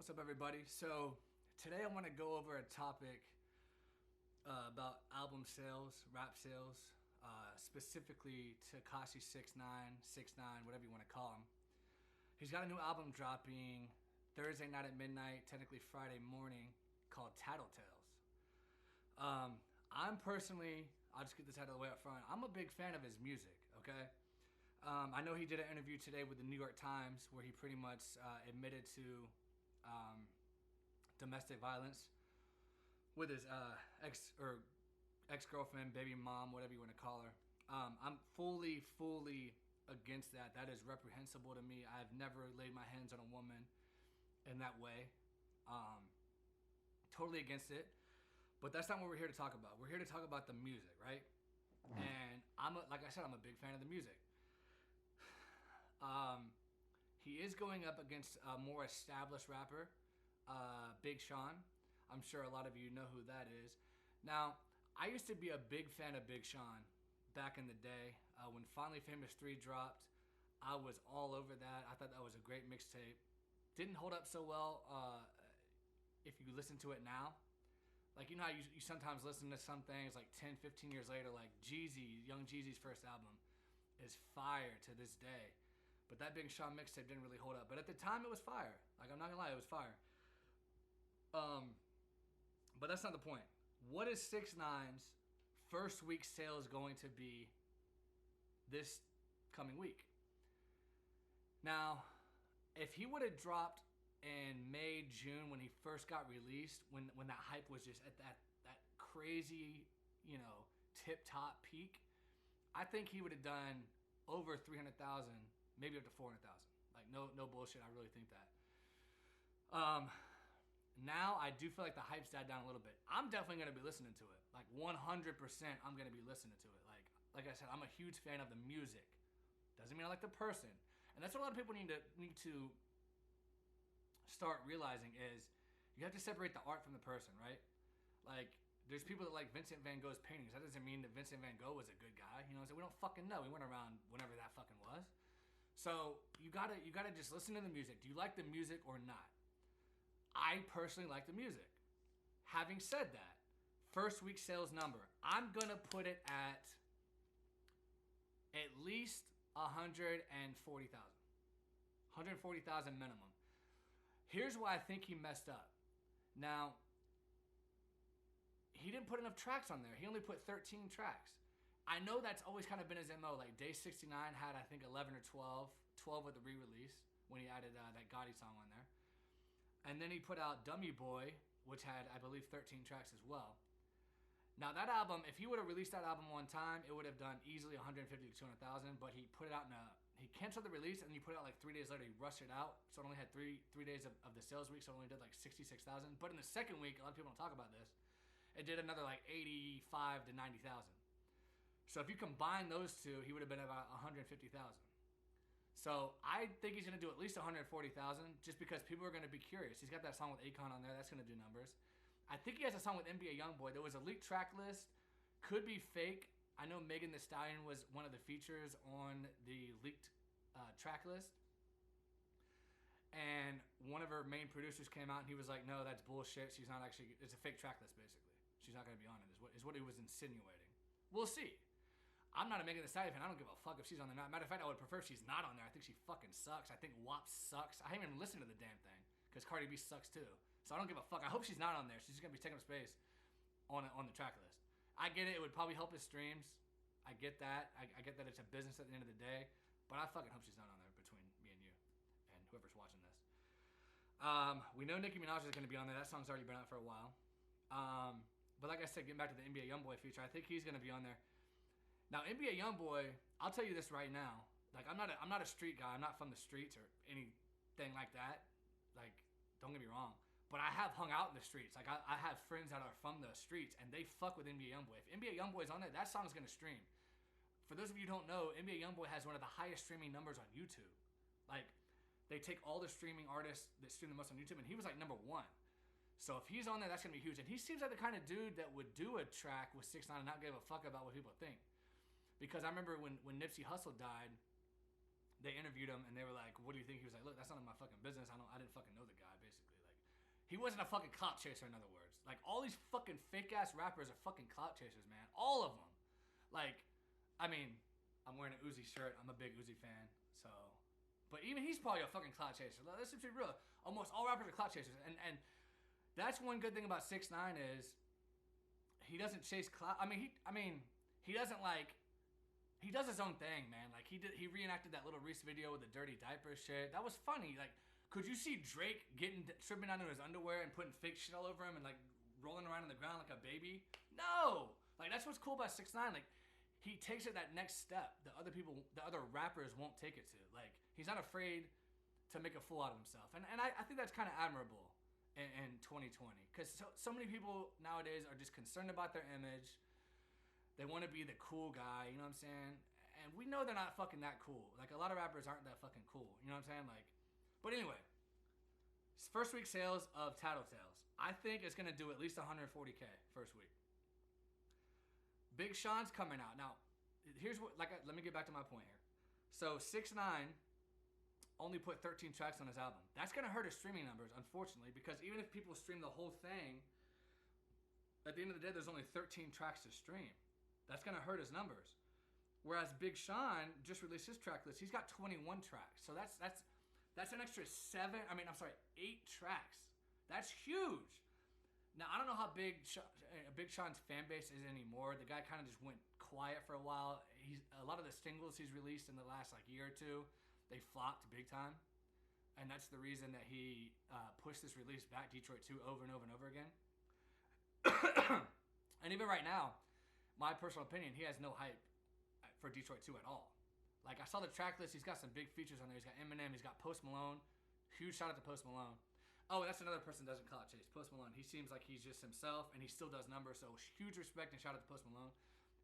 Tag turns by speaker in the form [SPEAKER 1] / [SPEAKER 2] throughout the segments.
[SPEAKER 1] What's up, everybody? So today I want to go over a topic about album sales, rap sales, specifically Tekashi 6ix9ine, 6ix9ine, whatever you want to call him. He's got a new album dropping Thursday night at midnight, technically Friday morning, called TattleTales. I'm personally, I'll just get this out of the way up front, I'm a big fan of his music, okay? I know he did an interview today with the New York Times where he pretty much admitted to domestic violence with his ex-girlfriend, baby mom, whatever you want to call her. I'm fully against that. That is reprehensible to me. I've never laid my hands on a woman in that way. Totally against it. But that's not what we're here to talk about. We're here to talk about the music, right? And like I said, I'm a big fan of the music. He is going up against a more established rapper, Big Sean. I'm sure a lot of you know who that is. Now, I used to be a big fan of Big Sean back in the day. When Finally Famous 3 dropped, I was all over that. I thought that was a great mixtape. Didn't hold up so well if you listen to it now. Like, you know how you sometimes listen to some things like 10, 15 years later, like Jeezy, Young Jeezy's first album is fire to this day. But that Big Sean mixtape didn't really hold up. But at the time, it was fire. Like, I'm not gonna lie, it was fire. But that's not the point. What is 6ix9ine's first week sales going to be this coming week? Now, if he would have dropped in May, June, when he first got released, when that hype was just at that crazy, tip-top peak, I think he would have done over 300,000, maybe up to 400,000. Like, no bullshit, I really think that. Now I do feel like the hype's died down a little bit. I'm definitely going to be listening to it. Like, 100% I'm going to be listening to it. Like I said, I'm a huge fan of the music. Doesn't mean I like the person. And that's what a lot of people need to start realizing is you have to separate the art from the person, right? Like, there's people that like Vincent Van Gogh's paintings. That doesn't mean that Vincent Van Gogh was a good guy. You know, so we don't fucking know. We went around whenever that fucking was. So you gotta just listen to the music. Do you like the music or not? I personally like the music. Having said that, first week sales number, I'm gonna put it at least 140,000. 140,000 minimum. Here's why I think he messed up. Now, he didn't put enough tracks on there. He only put 13 tracks. I know that's always kind of been his MO. Like, Day 69 had, I think, 11 or 12. 12 with the re-release when he added that Gotti song on there. And then he put out Dummy Boy, which had, I believe, 13 tracks as well. Now, that album, if he would have released that album one time, it would have done easily 150 to 200,000. But he put it out he canceled the release, and he put it out like 3 days later. He rushed it out, so it only had three days of the sales week, so it only did like 66,000. But in the second week, a lot of people don't talk about this, it did another like 85 to 90,000. So if you combine those two, he would have been about 150,000. So I think he's going to do at least 140,000 just because people are going to be curious. He's got that song with Akon on there. That's going to do numbers. I think he has a song with NBA Youngboy. There was a leaked track list. Could be fake. I know Megan Thee Stallion was one of the features on the leaked track list. And one of her main producers came out and he was like, no, that's bullshit. She's not actually, it's a fake track list basically. She's not going to be on it is what he was insinuating. We'll see. I'm not a Megan Thee Stallion fan. I don't give a fuck if she's on there. Matter of fact, I would prefer if she's not on there. I think she fucking sucks. I think WAP sucks. I haven't even listened to the damn thing because Cardi B sucks too. So I don't give a fuck. I hope she's not on there. She's just going to be taking up space on the track list. I get it. It would probably help his streams. I get that. I get that it's a business at the end of the day. But I fucking hope she's not on there between me and you and whoever's watching this. We know Nicki Minaj is going to be on there. That song's already been out for a while. But like I said, getting back to the NBA Youngboy feature, I think he's going to be on there. Now, NBA Youngboy, I'll tell you this right now. Like, I'm not a street guy. I'm not from the streets or anything like that. Like, don't get me wrong. But I have hung out in the streets. Like, I have friends that are from the streets, and they fuck with NBA Youngboy. If NBA Youngboy's on there, that song's going to stream. For those of you who don't know, NBA Youngboy has one of the highest streaming numbers on YouTube. Like, they take all the streaming artists that stream the most on YouTube, and he was, like, number one. So if he's on there, that's going to be huge. And he seems like the kind of dude that would do a track with 6ix9ine and not give a fuck about what people think. Because I remember when Nipsey Hussle died, they interviewed him and they were like, what do you think? He was like, look, that's none of my fucking business. I didn't fucking know the guy, basically. Like, He wasn't a fucking clout chaser, in other words. Like, all these fucking fake-ass rappers are fucking clout chasers, man. All of them. Like, I mean, I'm wearing an Uzi shirt. I'm a big Uzi fan, so... But even he's probably a fucking clout chaser. Let's just be real. Almost all rappers are clout chasers. And that's one good thing about 6ix9ine is he doesn't chase clout. I mean, he doesn't, like... He does his own thing, man. Like, he reenacted that little Reese video with the dirty diaper shit. That was funny. Like, could you see Drake stripping down to his underwear and putting fake shit all over him and, like, rolling around on the ground like a baby? No! Like, that's what's cool about 6ix9ine. Like, he takes it that next step that the other rappers won't take it to. Like, he's not afraid to make a fool out of himself. And I think that's kind of admirable in 2020. Because so many people nowadays are just concerned about their image. They want to be the cool guy, you know what I'm saying? And we know they're not fucking that cool. Like, a lot of rappers aren't that fucking cool, you know what I'm saying? Like, but anyway, first week sales of TattleTales. I think it's going to do at least 140K first week. Big Sean's coming out. Now, here's what, let me get back to my point here. So 6ix9ine only put 13 tracks on his album. That's going to hurt his streaming numbers, unfortunately, because even if people stream the whole thing, at the end of the day, there's only 13 tracks to stream. That's going to hurt his numbers. Whereas Big Sean just released his track list. He's got 21 tracks. So that's an extra 8 tracks. That's huge. Now, I don't know how Big Sean's fan base is anymore. The guy kind of just went quiet for a while. A lot of the singles he's released in the last year or two, they flopped big time. And that's the reason that he pushed this release back, Detroit 2, over and over and over again. And even right now, my personal opinion, he has no hype for Detroit 2 at all. Like, I saw the track list. He's got some big features on there. He's got Eminem. He's got Post Malone. Huge shout out to Post Malone. Oh, and that's another person that doesn't clout chase. Post Malone. He seems like he's just himself, and he still does numbers. So huge respect and shout out to Post Malone.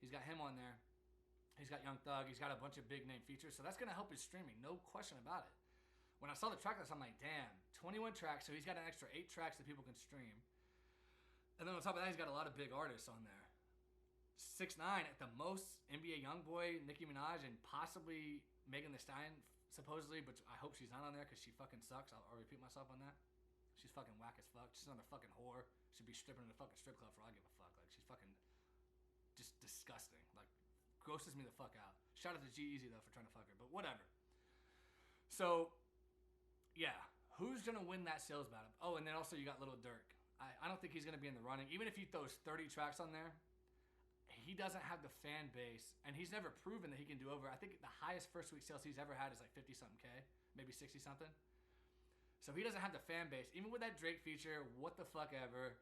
[SPEAKER 1] He's got him on there. He's got Young Thug. He's got a bunch of big name features. So that's going to help his streaming. No question about it. When I saw the track list, I'm like, damn, 21 tracks. So he's got an extra 8 tracks that people can stream. And then on top of that, he's got a lot of big artists on there. 6ix9ine at the most, NBA Youngboy, Nicki Minaj, and possibly Megan Thee Stallion, supposedly, but I hope she's not on there because she fucking sucks. I'll repeat myself on that. She's fucking whack as fuck. She's another fucking whore. Should be stripping in a fucking strip club for all I give a fuck. Like, she's fucking just disgusting. Like, grosses me the fuck out. Shout out to G-Eazy, though, for trying to fuck her, but whatever. So, yeah. Who's going to win that sales battle? Oh, and then also you got Lil Durk. I don't think he's going to be in the running. Even if he throws 30 tracks on there, he doesn't have the fan base, and he's never proven that he can do over. I think the highest first week sales he's ever had is like 50-something K, maybe 60-something. So he doesn't have the fan base. Even with that Drake feature, what the fuck ever,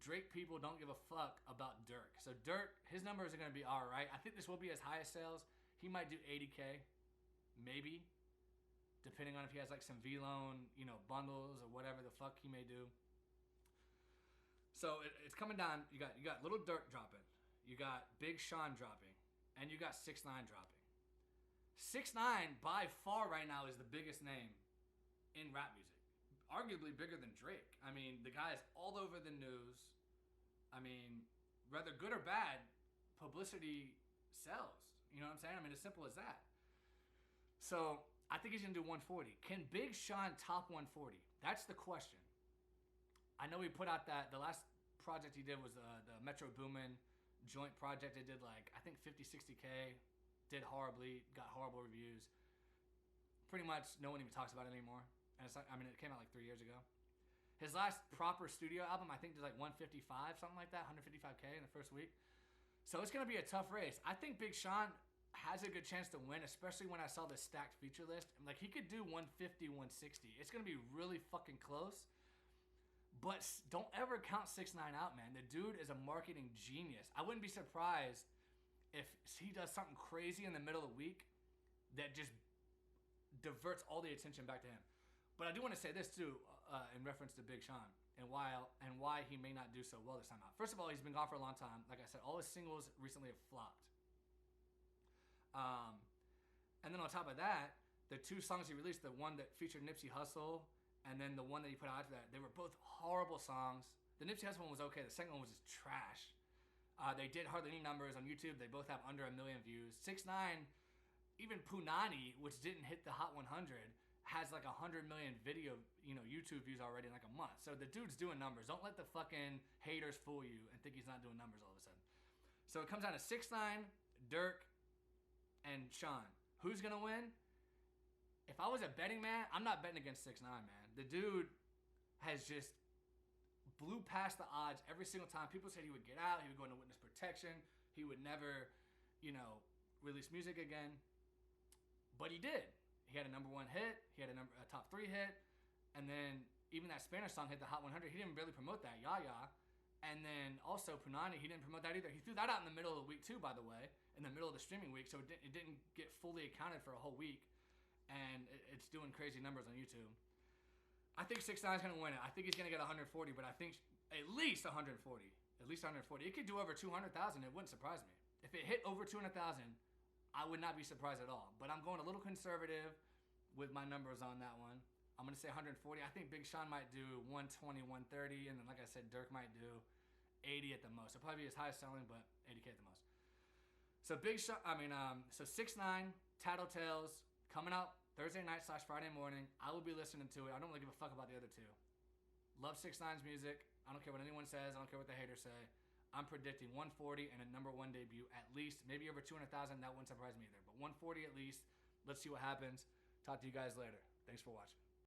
[SPEAKER 1] Drake people don't give a fuck about Durk. So Durk, his numbers are going to be all right. I think this will be his highest sales. He might do 80K, maybe, depending on if he has like some V-Loan, bundles or whatever the fuck he may do. So it's coming down. You got Lil Durk dropping. You got Big Sean dropping, and you got 6ix9ine dropping. 6ix9ine, by far right now, is the biggest name in rap music. Arguably bigger than Drake. I mean, the guy is all over the news. I mean, whether good or bad, publicity sells. You know what I'm saying? I mean, as simple as that. So, I think he's going to do 140. Can Big Sean top 140? That's the question. I know he put out the last project he did was the Metro Boomin joint project. They did I think 50-60K, did horribly, got horrible reviews. Pretty much no one even talks about it anymore. And it came out 3 years ago. His last proper studio album I think did 155, something like that, 155K in the first week. So it's gonna be a tough race. I think Big Sean has a good chance to win, especially when I saw the stacked feature list. He could do 150, 160. It's gonna be really fucking close. But don't ever count 6ix9ine out, man. The dude is a marketing genius. I wouldn't be surprised if he does something crazy in the middle of the week that just diverts all the attention back to him. But I do want to say this too, in reference to Big Sean and why he may not do so well this time out. First of all, he's been gone for a long time. Like I said, all his singles recently have flopped. And then on top of that, the 2 songs he released, the one that featured Nipsey Hussle, and then the one that he put out after that, they were both horrible songs. The Nipsey Hussle one was okay. The second one was just trash. They did hardly any numbers on YouTube. They both have under 1 million views. 6ix9ine, even Punani, which didn't hit the Hot 100, has like 100 million video, YouTube views already in like a month. So the dude's doing numbers. Don't let the fucking haters fool you and think he's not doing numbers all of a sudden. So it comes down to 6ix9ine, Dirk, and Sean. Who's gonna win? If I was a betting man, I'm not betting against 6ix9ine, man. The dude has just blew past the odds every single time. People said he would get out, he would go into witness protection, he would never, release music again. But he did. He had a number 1 hit, he had a top 3 hit, and then even that Spanish song hit the Hot 100. He didn't really promote that, Ya Ya. And then also Punani, he didn't promote that either. He threw that out in the middle of the week too, by the way, in the middle of the streaming week, so it didn't get fully accounted for a whole week, and it's doing crazy numbers on YouTube. I think 6ix9ine's gonna win it. I think he's gonna get 140, but I think at least 140. At least 140. It could do over 200,000. It wouldn't surprise me. If it hit over 200,000, I would not be surprised at all. But I'm going a little conservative with my numbers on that one. I'm going to say 140. I think Big Sean might do 120, 130. And then, like I said, Dirk might do 80 at the most. It'll probably be his highest selling, but 80K at the most. So 6ix9ine, TattleTales, coming out Thursday night / Friday morning. I will be listening to it. I don't really give a fuck about the other two. Love 6ix9ine's music. I don't care what anyone says. I don't care what the haters say. I'm predicting 140 and a number 1 debut at least. Maybe over 200,000. That wouldn't surprise me either. But 140 at least. Let's see what happens. Talk to you guys later. Thanks for watching.